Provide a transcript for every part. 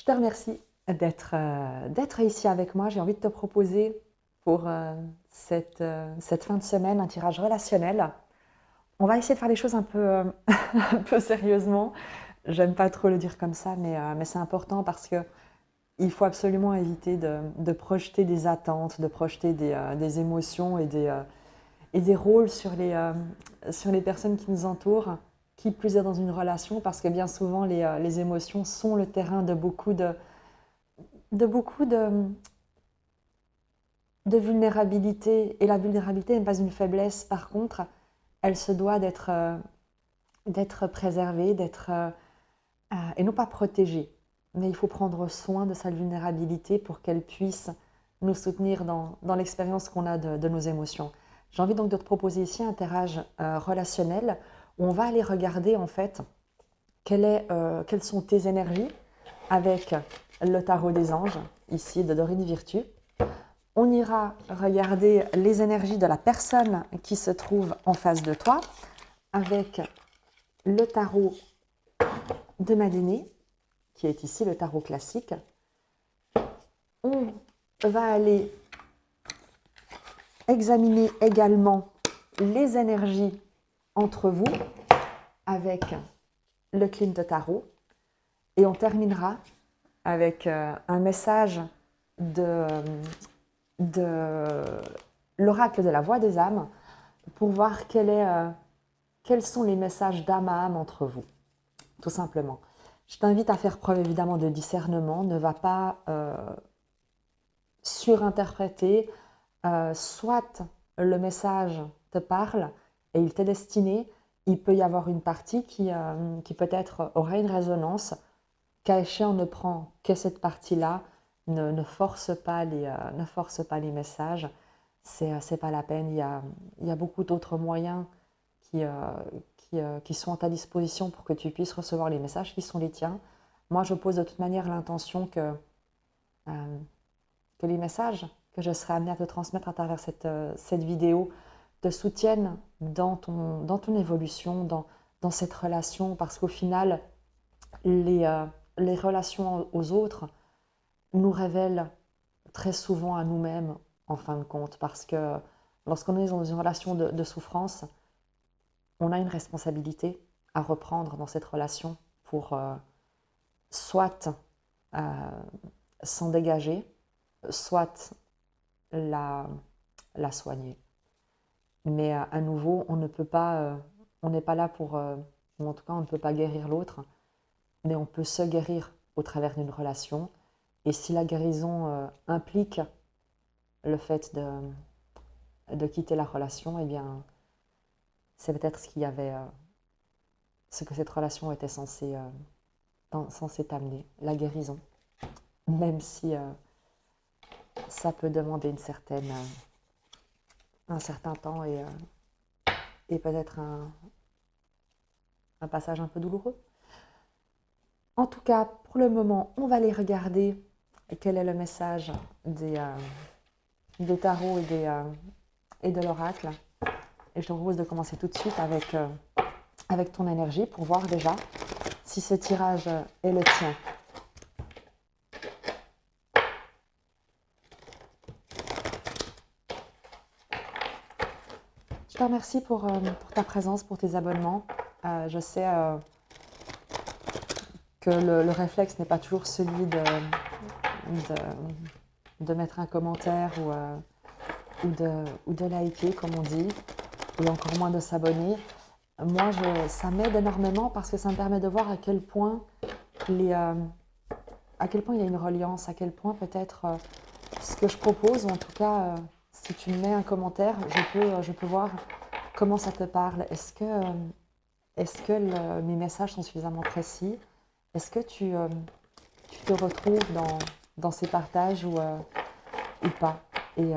te remercie d'être ici avec moi. J'ai envie de te proposer pour cette fin de semaine un tirage relationnel. On va essayer de faire les choses un peu, un peu sérieusement. J'aime pas trop le dire comme ça, mais c'est important parce que il faut absolument éviter de projeter des attentes, de projeter des émotions et des rôles sur les personnes qui nous entourent, qui plus est dans une relation, parce que bien souvent les émotions sont le terrain de beaucoup de vulnérabilité. Et la vulnérabilité n'est pas une faiblesse, par contre, elle se doit d'être préservée, et non pas protégée. Mais il faut prendre soin de sa vulnérabilité pour qu'elle puisse nous soutenir dans l'expérience qu'on a de nos émotions. J'ai envie donc de te proposer ici un tirage relationnel où on va aller regarder en fait quelles sont tes énergies avec le tarot des anges, ici de Dorine Virtue. On ira regarder les énergies de la personne qui se trouve en face de toi avec le tarot de Madéné, qui est ici le tarot classique. On va aller examiner également les énergies entre vous avec le Clint Tarot. Et on terminera avec un message de l'oracle de la voix des âmes pour voir quels sont les messages d'âme à âme entre vous, tout simplement. Je t'invite à faire preuve évidemment de discernement, ne va pas surinterpréter, soit le message te parle et il t'est destiné, il peut y avoir une partie qui peut-être aura une résonance, qu'à échéant ne prend que cette partie-là, ne force pas les messages, c'est pas la peine, il y a beaucoup d'autres moyens qui sont à ta disposition pour que tu puisses recevoir les messages qui sont les tiens. Moi, je pose de toute manière l'intention que les messages que je serai amenée à te transmettre à travers cette vidéo te soutiennent dans ton évolution, dans cette relation, parce qu'au final, les relations aux autres nous révèlent très souvent à nous-mêmes, en fin de compte, parce que lorsqu'on est dans une relation de souffrance, on a une responsabilité à reprendre dans cette relation pour soit s'en dégager, soit la soigner. Mais à nouveau, on ne peut pas, on n'est pas là pour, ou en tout cas, on ne peut pas guérir l'autre, mais on peut se guérir au travers d'une relation. Et si la guérison implique le fait de quitter la relation, eh bien, c'est peut-être ce que cette relation était censée t'amener, la guérison. Même si ça peut demander un certain temps et peut-être un passage un peu douloureux. En tout cas, pour le moment, on va aller regarder quel est le message des tarots et de l'oracle. Et je te propose de commencer tout de suite avec ton énergie pour voir déjà si ce tirage est le tien. Je te remercie pour ta présence, pour tes abonnements. Je sais que le réflexe n'est pas toujours celui de mettre un commentaire ou de liker, comme on dit, et encore moins de s'abonner. Moi, ça m'aide énormément parce que ça me permet de voir à quel point il y a une reliance, à quel point peut-être ce que je propose, ou en tout cas, si tu me mets un commentaire, je peux voir comment ça te parle. Est-ce que mes messages sont suffisamment précis? Est-ce que tu te retrouves dans ces partages ou pas? Et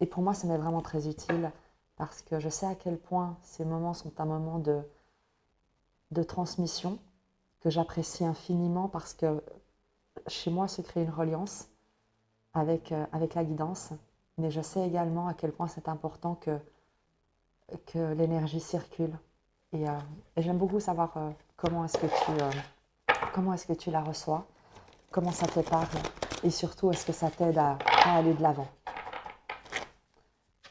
pour moi, ça m'est vraiment très utile parce que je sais à quel point ces moments sont un moment de transmission que j'apprécie infiniment parce que chez moi se crée une reliance avec la guidance, mais je sais également à quel point c'est important que l'énergie circule. Et j'aime beaucoup savoir comment est-ce que tu la reçois, comment ça te parle et surtout, est-ce que ça t'aide à aller de l'avant.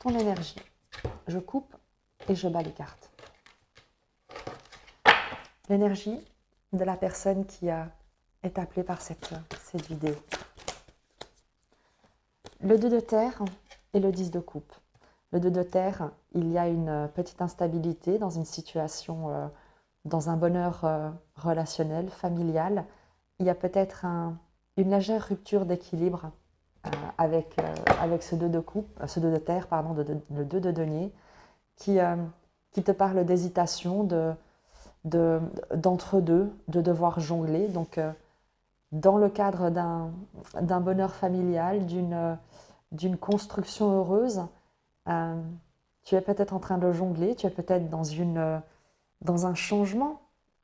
Ton énergie. Je coupe et je bats les cartes. L'énergie de la personne qui est appelée par cette vidéo. Le 2 de terre et le 10 de coupe. Le 2 de terre, il y a une petite instabilité dans une situation, dans un bonheur relationnel, familial. Il y a peut-être une légère rupture d'équilibre avec ce 2 de coupe, ce 2 de terre, pardon, le 2 de denier, qui te parle d'hésitation, d'entre-deux, de devoir jongler. Donc, dans le cadre d'un bonheur familial, d'une construction heureuse, tu es peut-être en train de jongler, tu es peut-être dans un changement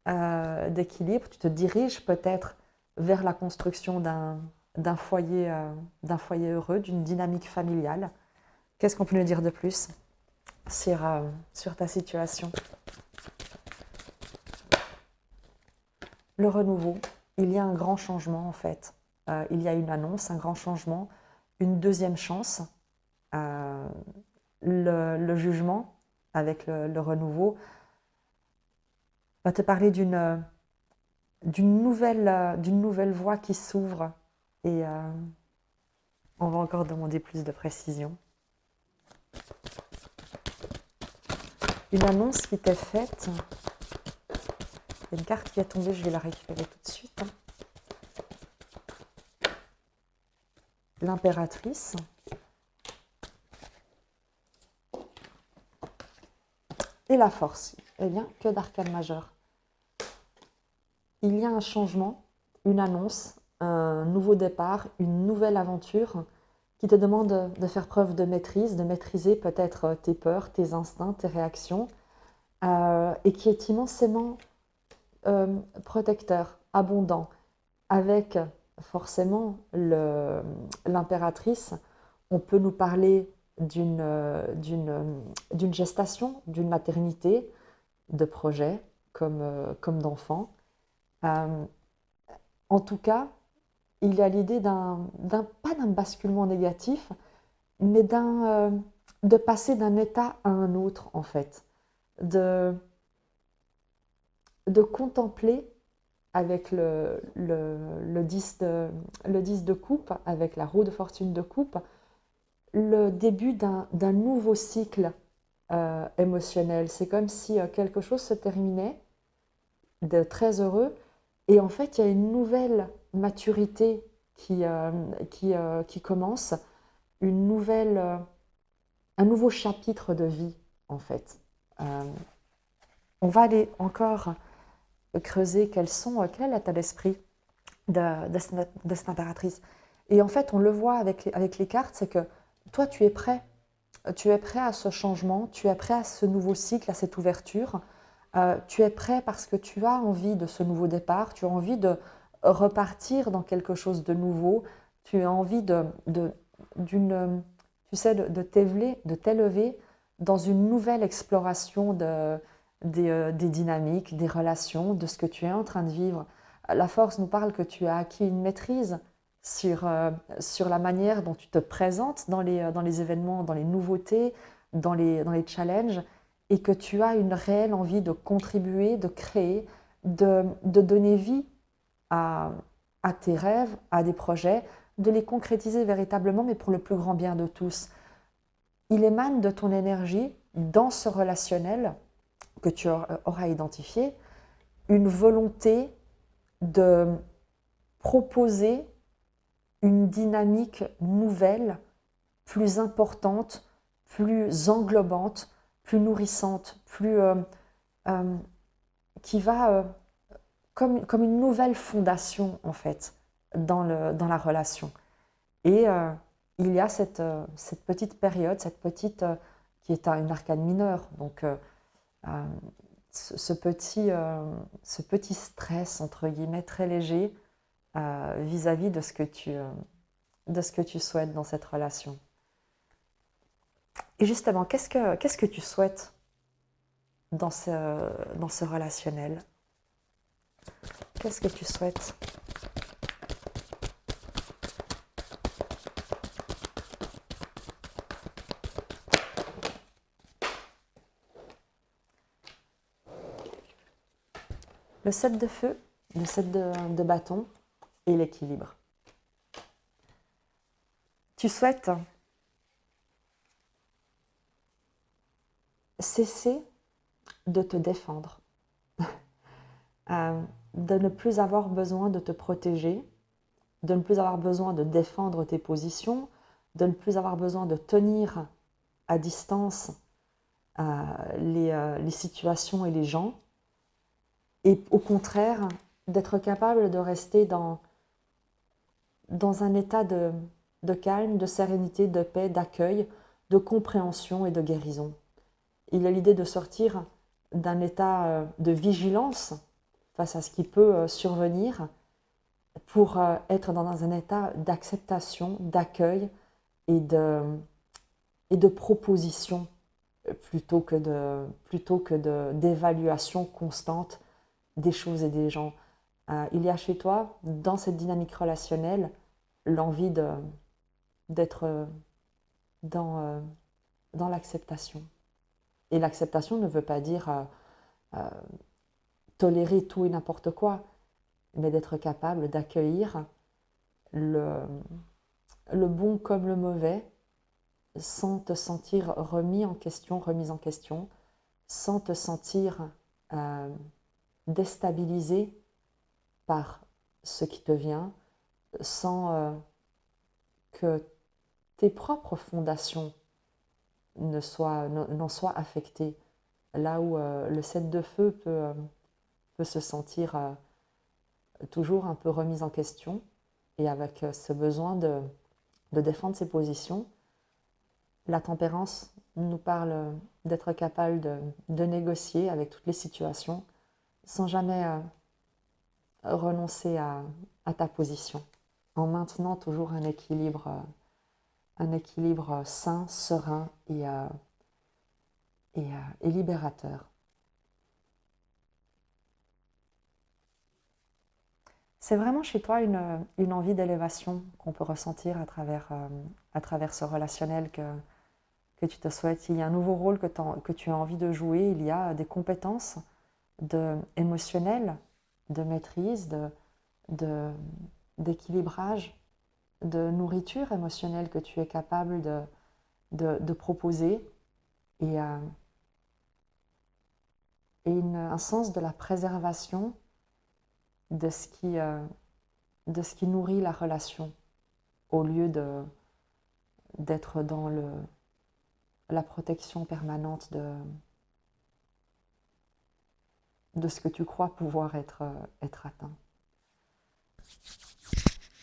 d'équilibre, tu te diriges peut-être vers la construction d'un foyer heureux, d'une dynamique familiale. Qu'est-ce qu'on peut nous dire de plus sur ta situation? Le renouveau, il y a un grand changement en fait. Il y a une annonce, un grand changement, une deuxième chance. Le jugement avec le renouveau va te parler d'une nouvelle voie qui s'ouvre et on va encore demander plus de précision. Une annonce qui t'est faite. Il y a une carte qui est tombée, je vais la récupérer tout de suite. L'impératrice. Et la force. Eh bien, que d'arcane majeur. Il y a un changement, une annonce, un nouveau départ, une nouvelle aventure qui te demande de faire preuve de maîtrise, de maîtriser peut-être tes peurs, tes instincts, tes réactions, et qui est immensément protecteur, abondant, avec forcément l'impératrice. On peut nous parler d'une gestation, d'une maternité, de projet comme d'enfant. En tout cas, il y a l'idée pas d'un basculement négatif, mais de passer d'un état à un autre en fait, de contempler avec le 10 de coupe, avec la roue de fortune de coupe, le début d'un nouveau cycle émotionnel. C'est comme si quelque chose se terminait de très heureux et en fait il y a une nouvelle maturité qui commence, un nouveau chapitre de vie en fait. On va aller encore creuser quel est l'état d'esprit de cette impératrice. Et en fait, on le voit avec les cartes, c'est que toi, tu es prêt. Tu es prêt à ce changement, tu es prêt à ce nouveau cycle, à cette ouverture. Tu es prêt parce que tu as envie de ce nouveau départ, tu as envie de repartir dans quelque chose de nouveau, tu as envie de t'élever dans une nouvelle exploration des dynamiques, des relations, de ce que tu es en train de vivre. La force nous parle que tu as acquis une maîtrise sur la manière dont tu te présentes dans les événements, dans les nouveautés, dans les challenges, et que tu as une réelle envie de contribuer, de créer, de donner vie à tes rêves, à des projets, de les concrétiser véritablement, mais pour le plus grand bien de tous. Il émane de ton énergie dans ce relationnel que tu auras identifié, une volonté de proposer une dynamique nouvelle, plus importante, plus englobante, plus nourrissante, qui va comme une nouvelle fondation en fait dans la relation. Et il y a cette petite période, qui est une arcane mineure, donc ce petit stress entre guillemets très léger vis-à-vis de ce que tu souhaites dans cette relation. Et justement, qu'est-ce que tu souhaites dans ce relationnel? Qu'est-ce que tu souhaites? Le 7 de feu, le 7 de bâton et l'équilibre. Tu souhaites cesser de te défendre, de ne plus avoir besoin de te protéger, de ne plus avoir besoin de défendre tes positions, de ne plus avoir besoin de tenir à distance les situations et les gens, et au contraire, d'être capable de rester dans un état de calme, de sérénité, de paix, d'accueil, de compréhension et de guérison. Il y a l'idée de sortir d'un état de vigilance face à ce qui peut survenir pour être dans un état d'acceptation, d'accueil et de proposition plutôt que d'évaluation constante des choses et des gens. Il y a chez toi, dans cette dynamique relationnelle, l'envie d'être dans l'acceptation. Et l'acceptation ne veut pas dire tolérer tout et n'importe quoi, mais d'être capable d'accueillir le bon comme le mauvais, sans te sentir remise en question, sans te sentir déstabilisé par ce qui te vient, sans que tes propres fondations n'en soient affectées. Là où le 7 de feu peut se sentir toujours un peu remise en question et avec ce besoin de défendre ses positions. La tempérance nous parle d'être capable de négocier avec toutes les situations sans jamais renoncer à ta position, en maintenant toujours un équilibre sain, serein et libérateur. C'est vraiment chez toi une envie d'élévation qu'on peut ressentir à travers ce relationnel que tu te souhaites. Il y a un nouveau rôle que tu as envie de jouer, il y a des compétences émotionnelles, de maîtrise, d'équilibrage, de nourriture émotionnelle que tu es capable de proposer et un sens de la préservation de ce qui nourrit la relation au lieu d'être dans la protection permanente de ce que tu crois pouvoir être atteint.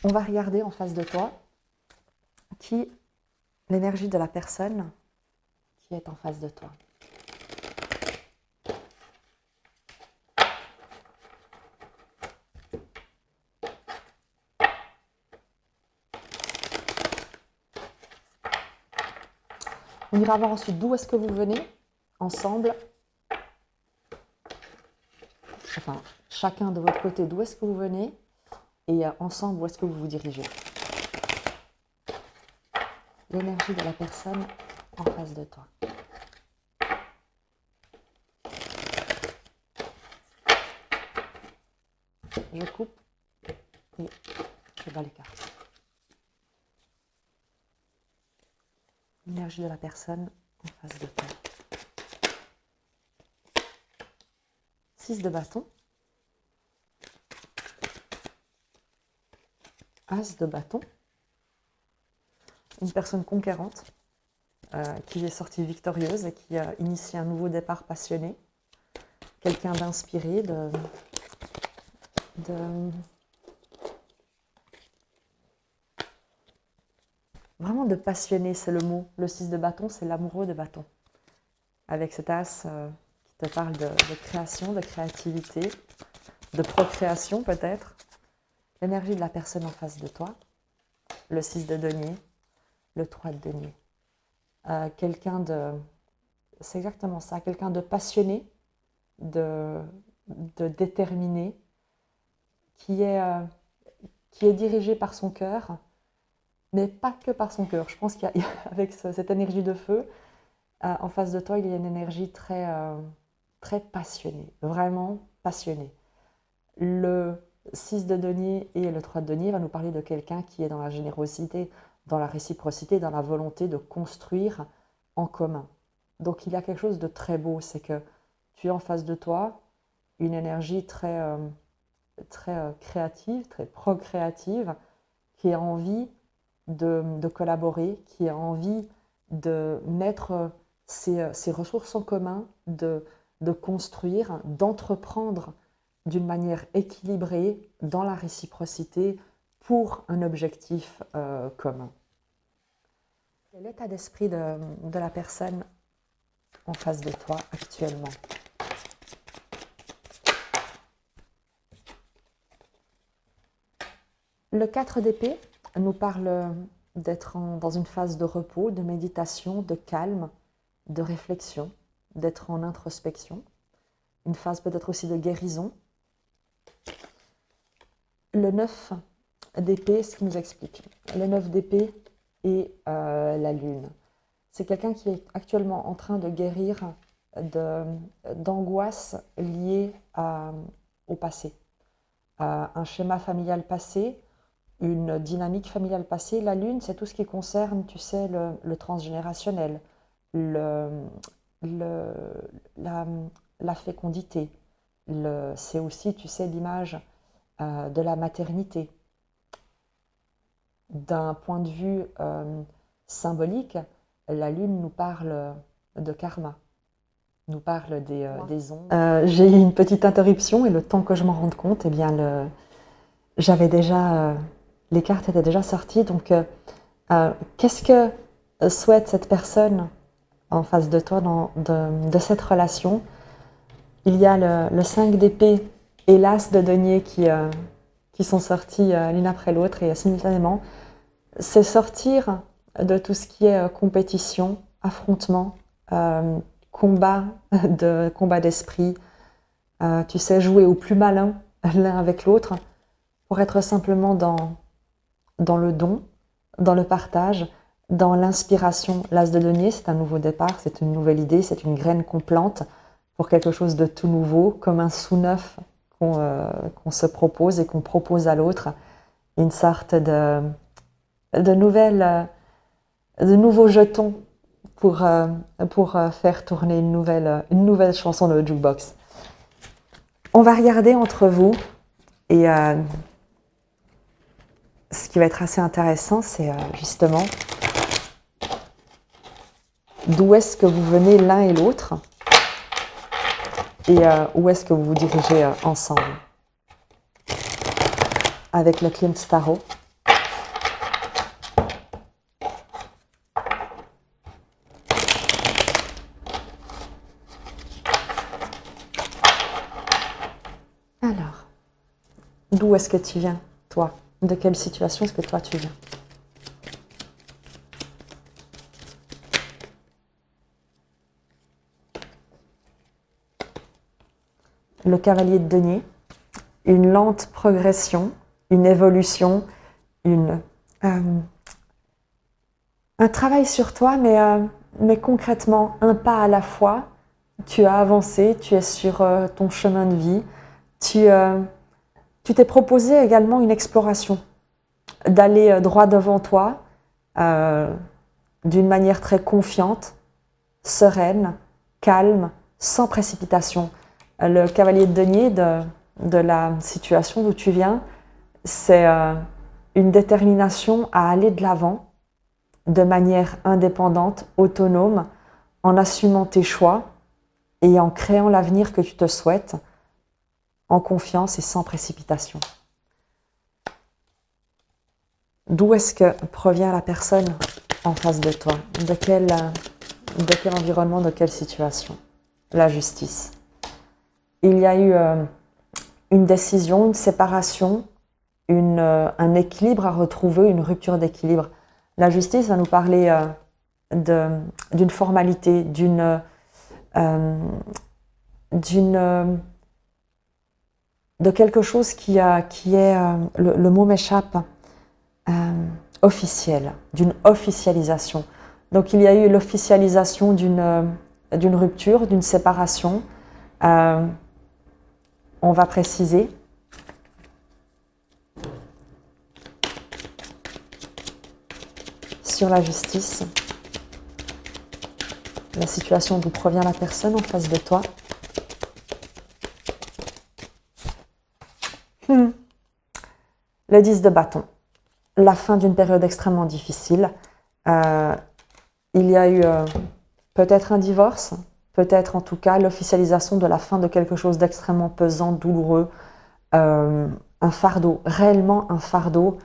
On va regarder en face de toi l'énergie de la personne qui est en face de toi. On ira voir ensuite d'où est-ce que vous venez, ensemble, enfin chacun de votre côté d'où est-ce que vous venez, et ensemble où est-ce que vous vous dirigez. L'énergie de la personne en face de toi. Je coupe et je bats les cartes. L'énergie de la personne en face de toi. 6 de bâton. As de bâton. Une personne conquérante qui est sortie victorieuse et qui a initié un nouveau départ passionné. Quelqu'un d'inspiré, vraiment de passionné, c'est le mot. Le 6 de bâton, c'est l'amoureux de bâton. Avec cet as qui te parle de création, de créativité, de procréation peut-être. L'énergie de la personne en face de toi. Le 6 de denier, le 3 de denier. C'est exactement ça, quelqu'un de passionné, de déterminé, qui est dirigé par son cœur, mais pas que par son cœur. Je pense qu'avec cette énergie de feu, en face de toi, il y a une énergie très passionnée, vraiment passionnée. Le 6 de denier et le 3 de denier va nous parler de quelqu'un qui est dans la générosité, dans la réciprocité, dans la volonté de construire en commun. Donc il y a quelque chose de très beau, c'est que tu as en face de toi une énergie très créative, très procréative, qui a envie de collaborer, qui a envie de mettre ses ressources en commun, de construire, d'entreprendre d'une manière équilibrée dans la réciprocité pour un objectif commun. Quel est l'état d'esprit de la personne en face de toi actuellement? Le 4 d'épée nous parle d'être dans une phase de repos, de méditation, de calme, de réflexion, d'être en introspection, une phase peut-être aussi de guérison. Le 9 d'épée, ce qui nous explique. Le 9 d'épée et la lune. C'est quelqu'un qui est actuellement en train de guérir d'angoisse liée au passé. Un schéma familial passé, une dynamique familiale passée. La lune, c'est tout ce qui concerne, tu sais, le transgénérationnel, la fécondité. C'est aussi, tu sais, l'image de la maternité. D'un point de vue symbolique, la lune nous parle de karma, nous parle des ondes. J'ai eu une petite interruption et le temps que je m'en rende compte, eh bien, j'avais déjà, les cartes étaient déjà sorties. Donc, qu'est-ce que souhaite cette personne en face de toi de cette relation? Il y a le 5 d'épée et l'as de denier qui sont sortis l'une après l'autre et simultanément. C'est sortir de tout ce qui est compétition, affrontement, combat d'esprit. Tu sais, jouer au plus malin l'un avec l'autre pour être simplement dans le don, dans le partage, dans l'inspiration. L'as de denier, c'est un nouveau départ, c'est une nouvelle idée, c'est une graine qu'on plante pour quelque chose de tout nouveau, comme un sous-neuf qu'on se propose et qu'on propose à l'autre. Une sorte de nouveaux jetons pour faire tourner une nouvelle chanson de jukebox. On va regarder entre vous et ce qui va être assez intéressant, c'est justement d'où est-ce que vous venez l'un et l'autre et où est-ce que vous vous dirigez ensemble. Avec le Klimt Tarot. Alors, d'où est-ce que tu viens, toi? De quelle situation est-ce que toi tu viens? Le cavalier de denier, une lente progression, une évolution, un travail sur toi, mais concrètement, un pas à la fois. Tu as avancé, tu es sur ton chemin de vie. Tu t'es proposé également une exploration, d'aller droit devant toi, d'une manière très confiante, sereine, calme, sans précipitation. Le cavalier de denier de la situation d'où tu viens, c'est une détermination à aller de l'avant de manière indépendante, autonome, en assumant tes choix et en créant l'avenir que tu te souhaites, en confiance et sans précipitation. D'où est-ce que provient la personne en face de toi? De quel environnement, de quelle situation? La justice. Il y a eu une décision, une séparation, un équilibre à retrouver, une rupture d'équilibre. La justice va nous parler d'une formalité, de quelque chose qui est, le mot m'échappe, officiel, d'une officialisation. Donc il y a eu l'officialisation d'une rupture, d'une séparation. On va préciser sur la justice, la situation d'où provient la personne en face de toi. Le 10 de bâton, la fin d'une période extrêmement difficile. Il y a eu peut-être un divorce, peut-être en tout cas l'officialisation de la fin de quelque chose d'extrêmement pesant, douloureux, un fardeau, réellement un fardeau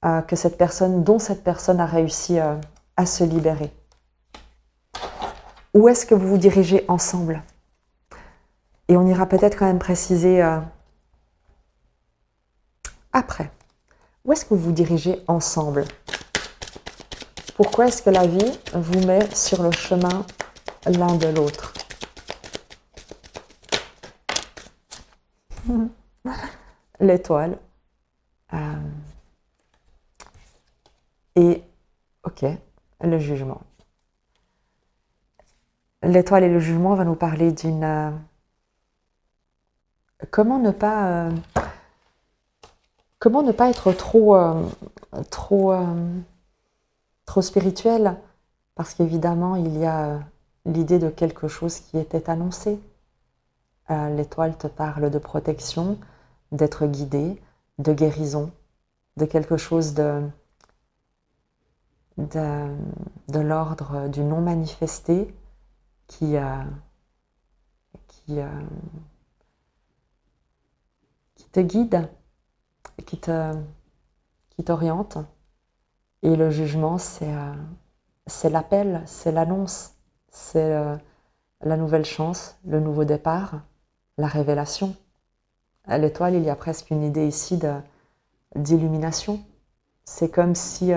dont cette personne a réussi à se libérer. Où est-ce que vous vous dirigez ensemble? Et on ira peut-être quand même préciser après. Où est-ce que vous vous dirigez ensemble? Pourquoi est-ce que la vie vous met sur le chemin l'un de l'autre? L'étoile. Et, ok, le jugement. L'étoile et le jugement va nous parler d'une... Comment ne pas être trop spirituel? Parce qu'évidemment, il y a l'idée de quelque chose qui était annoncé. L'étoile te parle de protection, d'être guidé, de guérison, de quelque chose de l'ordre du non manifesté qui te guide, qui t'oriente. Et le jugement, c'est l'appel, c'est l'annonce, c'est la nouvelle chance, le nouveau départ, la révélation. À l'étoile, il y a presque une idée ici d'illumination. C'est comme si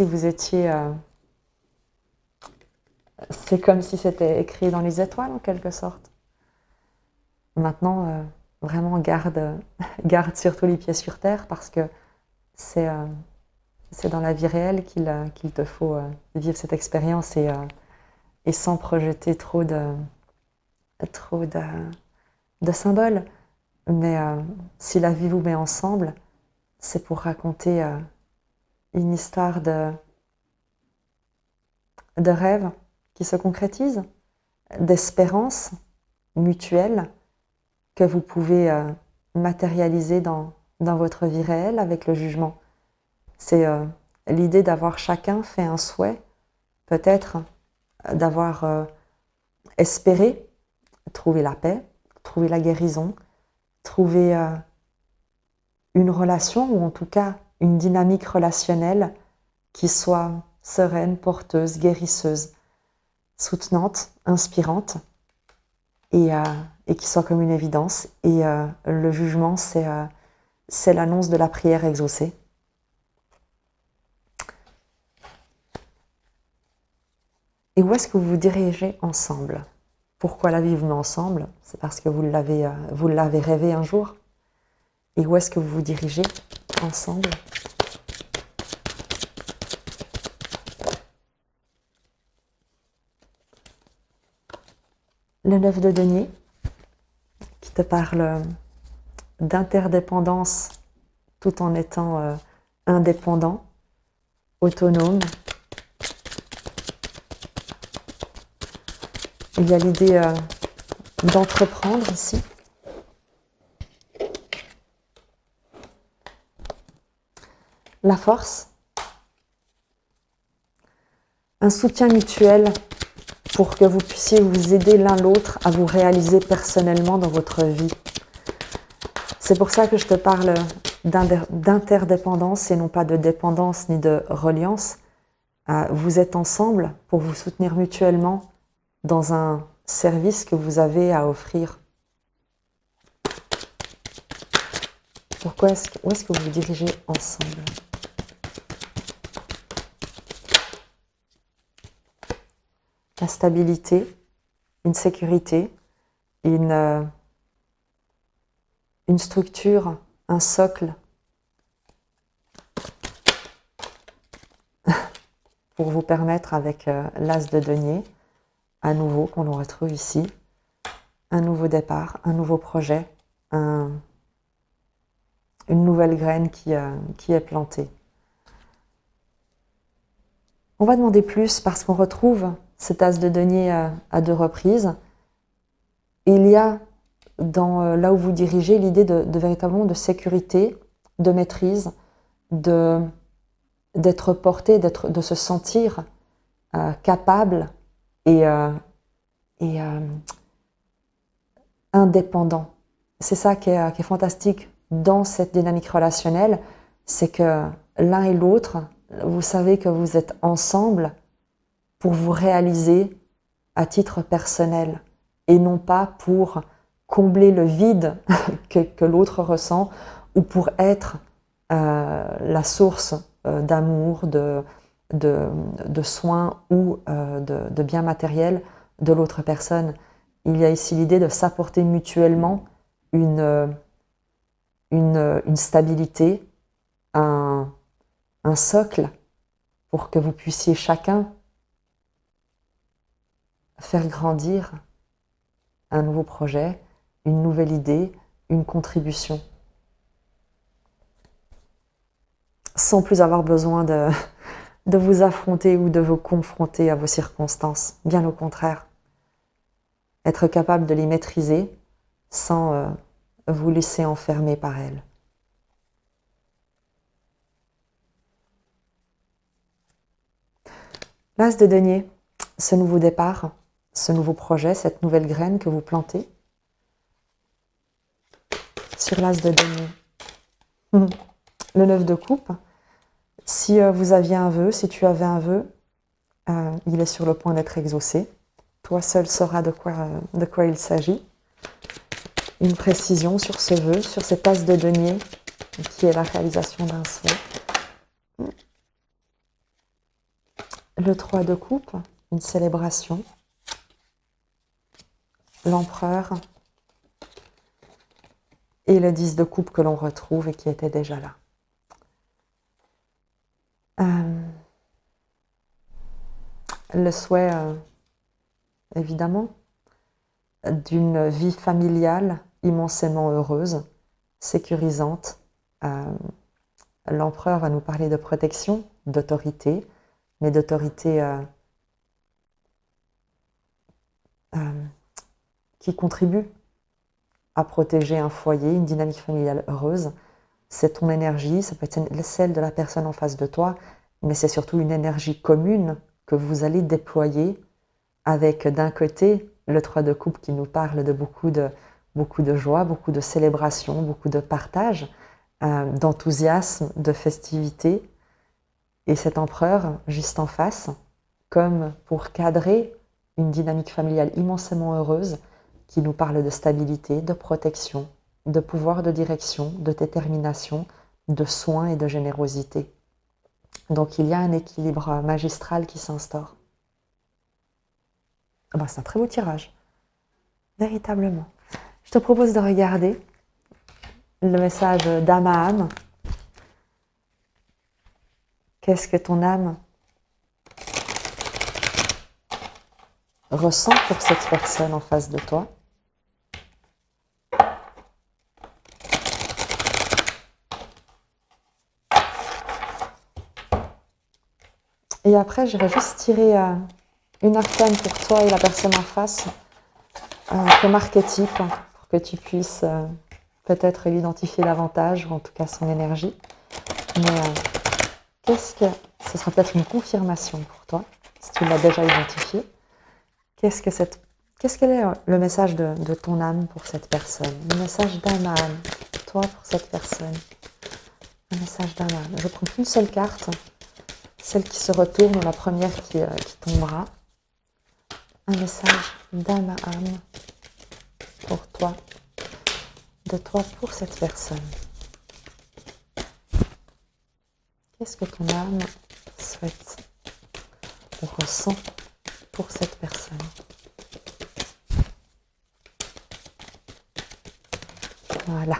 vous étiez... c'est comme si c'était écrit dans les étoiles, en quelque sorte. Maintenant, vraiment, garde surtout les pieds sur terre, parce que c'est dans la vie réelle qu'il te faut vivre cette expérience et sans projeter trop de symboles. Mais si la vie vous met ensemble, c'est pour raconter une histoire de rêve qui se concrétise, d'espérance mutuelle que vous pouvez matérialiser dans votre vie réelle avec le jugement. C'est l'idée d'avoir chacun fait un souhait, peut-être d'avoir espéré trouver la paix, trouver la guérison, trouver une relation, ou en tout cas une dynamique relationnelle qui soit sereine, porteuse, guérisseuse, soutenante, inspirante, et qui soit comme une évidence. Et le jugement, c'est l'annonce de la prière exaucée. Et où est-ce que vous vous dirigez ensemble? Pourquoi la vie vous met ensemble? C'est parce que vous l'avez rêvé un jour. Et où est-ce que vous vous dirigez ensemble? Le 9 de denier, qui te parle d'interdépendance tout en étant indépendant, autonome. Il y a l'idée d'entreprendre ici. La force. Un soutien mutuel pour que vous puissiez vous aider l'un l'autre à vous réaliser personnellement dans votre vie. C'est pour ça que je te parle d'interdépendance et non pas de dépendance ni de reliance. Vous êtes ensemble pour vous soutenir mutuellement dans un service que vous avez à offrir. Où est-ce que vous vous dirigez ensemble? La stabilité, une sécurité, une structure, un socle pour vous permettre, avec l'as de denier, à nouveau, qu'on le retrouve ici, un nouveau départ, un nouveau projet, une nouvelle graine qui est plantée. On va demander plus parce qu'on retrouve cet as de denier à 2 reprises. Il y a dans là où vous dirigez l'idée de véritablement de sécurité, de maîtrise, d'être porté, de se sentir capable et indépendant. C'est ça qui est fantastique dans cette dynamique relationnelle, c'est que l'un et l'autre, vous savez que vous êtes ensemble pour vous réaliser à titre personnel et non pas pour combler le vide que l'autre ressent ou pour être la source d'amour, de soins ou de biens matériels de l'autre personne. Il y a ici l'idée de s'apporter mutuellement une stabilité, un socle pour que vous puissiez chacun faire grandir un nouveau projet, une nouvelle idée, une contribution. Sans plus avoir besoin de vous affronter ou de vous confronter à vos circonstances. Bien au contraire. Être capable de les maîtriser sans vous laisser enfermer par elles. L'as de denier, ce nouveau départ, ce nouveau projet, cette nouvelle graine que vous plantez sur l'as de denier. Le 9 de coupe, si vous aviez un vœu, si tu avais un vœu, il est sur le point d'être exaucé. Toi seul sauras de quoi il s'agit. Une précision sur ce vœu, sur cet as de denier qui est la réalisation d'un souhait. Le 3 de coupe, une célébration. L'empereur. Et le 10 de coupe que l'on retrouve et qui était déjà là. Le souhait, évidemment, d'une vie familiale immensément heureuse, sécurisante. L'empereur va nous parler de protection, d'autorité, mais d'autorité qui contribue à protéger un foyer, une dynamique familiale heureuse. C'est ton énergie, ça peut être celle de la personne en face de toi, mais c'est surtout une énergie commune que vous allez déployer avec d'un côté le 3 de coupe qui nous parle de beaucoup de joie, beaucoup de célébration, beaucoup de partage, d'enthousiasme, de festivité. Et cet empereur juste en face, comme pour cadrer une dynamique familiale immensément heureuse qui nous parle de stabilité, de protection, de pouvoir de direction, de détermination, de soin et de générosité. Donc il y a un équilibre magistral qui s'instaure. C'est un très beau tirage, véritablement. Je te propose de regarder le message d'âme à âme. Qu'est-ce que ton âme ressent pour cette personne en face de toi? Et après, je vais juste tirer une arcane pour toi et la personne en face, comme archétype, pour que tu puisses peut-être l'identifier davantage, ou en tout cas son énergie. Mais ce sera peut-être une confirmation pour toi, si tu l'as déjà identifié. Qu'est-ce qu'elle est le message de ton âme pour cette personne? Le message d'âme à âme, toi pour cette personne. Un message d'âme à âme. Je prends qu'une seule carte, celle qui se retourne ou la première qui tombera. Un message d'âme à âme pour toi, de toi pour cette personne. Qu'est-ce que ton âme souhaite ou ressent pour cette personne? Voilà.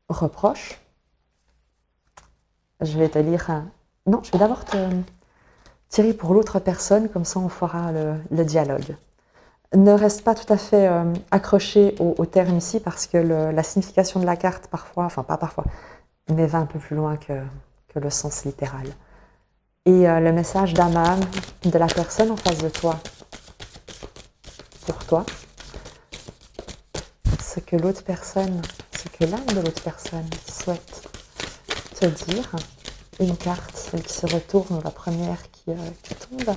Reproche. Je vais te lire un... Non, je vais d'abord te tirer pour l'autre personne, comme ça on fera le dialogue. Ne reste pas tout à fait accroché au terme ici, parce que la signification de la carte, parfois, enfin pas parfois, mais va un peu plus loin que le sens littéral. Et le message d'âme à âme de la personne en face de toi, pour toi, ce que l'autre personne, ce que l'âme de l'autre personne souhaite te dire, une carte, celle qui se retourne, la première qui tombe.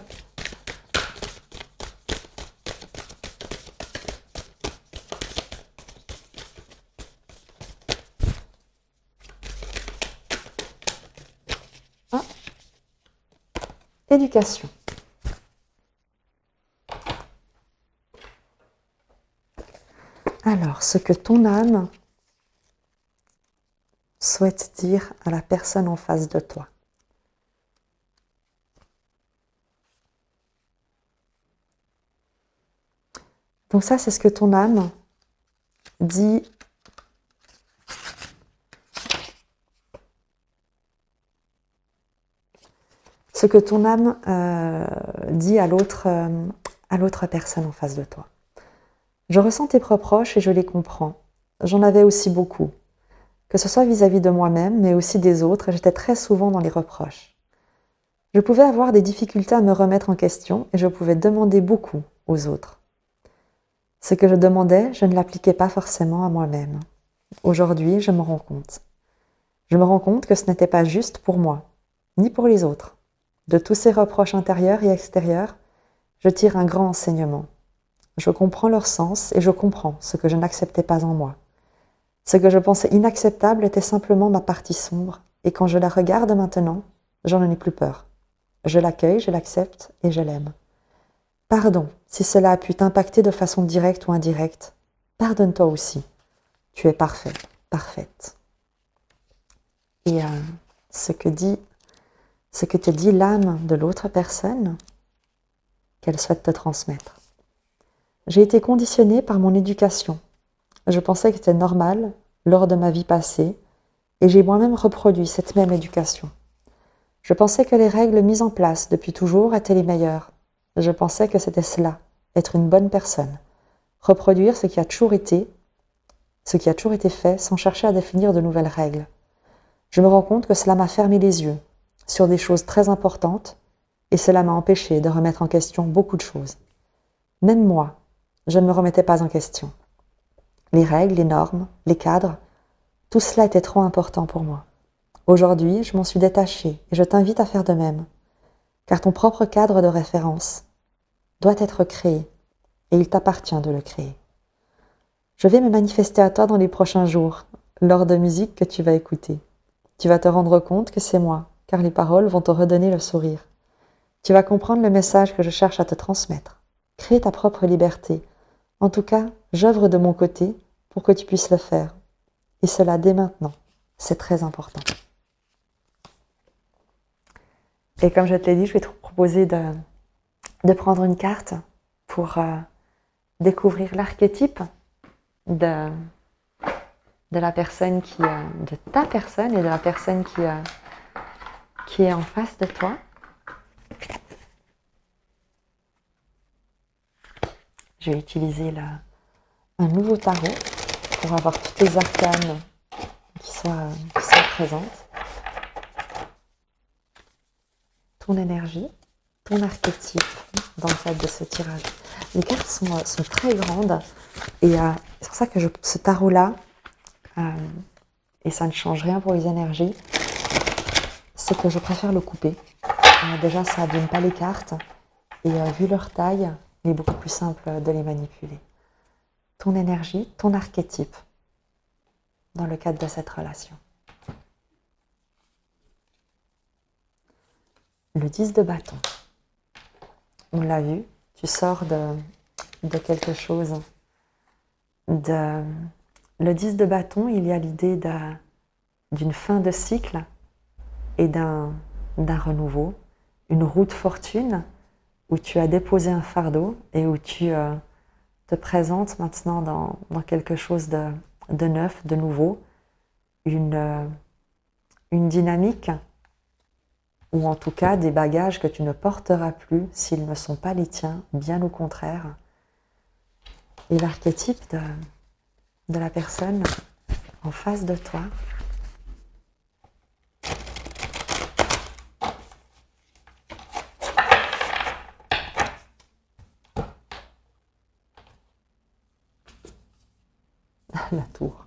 Ah. Éducation. Alors, ce que ton âme souhaite dire à la personne en face de toi. Donc ça, c'est ce que ton âme dit ce que ton âme dit à l'autre personne en face de toi. Je ressens tes reproches et je les comprends. J'en avais aussi beaucoup. Que ce soit vis-à-vis de moi-même, mais aussi des autres, j'étais très souvent dans les reproches. Je pouvais avoir des difficultés à me remettre en question et je pouvais demander beaucoup aux autres. Ce que je demandais, je ne l'appliquais pas forcément à moi-même. Aujourd'hui, je me rends compte. Je me rends compte que ce n'était pas juste pour moi, ni pour les autres. De tous ces reproches intérieurs et extérieurs, je tire un grand enseignement. Je comprends leur sens et je comprends ce que je n'acceptais pas en moi. Ce que je pensais inacceptable était simplement ma partie sombre, et quand je la regarde maintenant, j'en ai plus peur. Je l'accueille, je l'accepte et je l'aime. Pardon si cela a pu t'impacter de façon directe ou indirecte. Pardonne-toi aussi. Tu es parfait, parfaite. Et ce que te dit l'âme de l'autre personne, qu'elle souhaite te transmettre. J'ai été conditionnée par mon éducation. Je pensais que c'était normal lors de ma vie passée et j'ai moi-même reproduit cette même éducation. Je pensais que les règles mises en place depuis toujours étaient les meilleures. Je pensais que c'était cela, être une bonne personne. Reproduire ce qui a toujours été fait sans chercher à définir de nouvelles règles. Je me rends compte que cela m'a fermé les yeux sur des choses très importantes et cela m'a empêché de remettre en question beaucoup de choses. Même moi, je ne me remettais pas en question. Les règles, les normes, les cadres, tout cela était trop important pour moi. Aujourd'hui, je m'en suis détachée et je t'invite à faire de même, car ton propre cadre de référence doit être créé et il t'appartient de le créer. Je vais me manifester à toi dans les prochains jours, lors de musique que tu vas écouter. Tu vas te rendre compte que c'est moi, car les paroles vont te redonner le sourire. Tu vas comprendre le message que je cherche à te transmettre. Crée ta propre liberté. En tout cas, j'œuvre de mon côté pour que tu puisses le faire. Et cela dès maintenant. C'est très important. Et comme je te l'ai dit, je vais te proposer de prendre une carte pour découvrir l'archétype de la personne de ta personne et de la personne qui est en face de toi. Je vais utiliser un nouveau tarot pour avoir toutes les arcanes qui soient présentes. Ton énergie, ton archétype dans le cadre de ce tirage. Les cartes sont très grandes et c'est pour ça que ce tarot-là, et ça ne change rien pour les énergies, c'est que je préfère le couper. Déjà, ça n'abîme pas les cartes et vu leur taille, il est beaucoup plus simple de les manipuler. Ton énergie, ton archétype dans le cadre de cette relation. Le 10 de bâton. On l'a vu, tu sors de quelque chose. Le 10 de bâton, il y a l'idée d'une fin de cycle et d'un renouveau. Une roue de fortune où tu as déposé un fardeau et où tu te présentes maintenant dans quelque chose de neuf, de nouveau. Une dynamique ou en tout cas des bagages que tu ne porteras plus s'ils ne sont pas les tiens, bien au contraire. Et l'archétype de la personne en face de toi, la tour.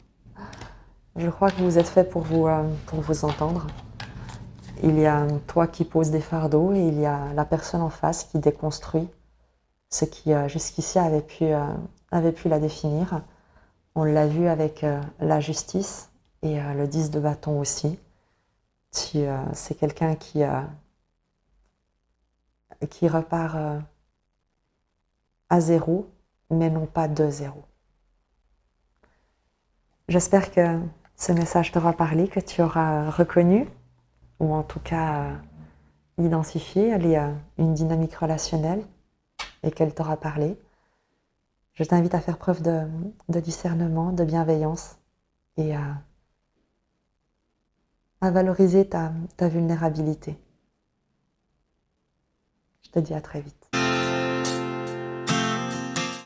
Je crois que vous êtes fait pour vous entendre. Il y a toi qui pose des fardeaux et il y a la personne en face qui déconstruit ce qui jusqu'ici avait pu la définir. On l'a vu avec la justice et le 10 de bâton aussi. C'est quelqu'un qui repart à zéro, mais non pas de zéro. J'espère que ce message t'aura parlé, que tu auras reconnu, ou en tout cas identifié une dynamique relationnelle et qu'elle t'aura parlé. Je t'invite à faire preuve de discernement, de bienveillance et à valoriser ta vulnérabilité. Je te dis à très vite.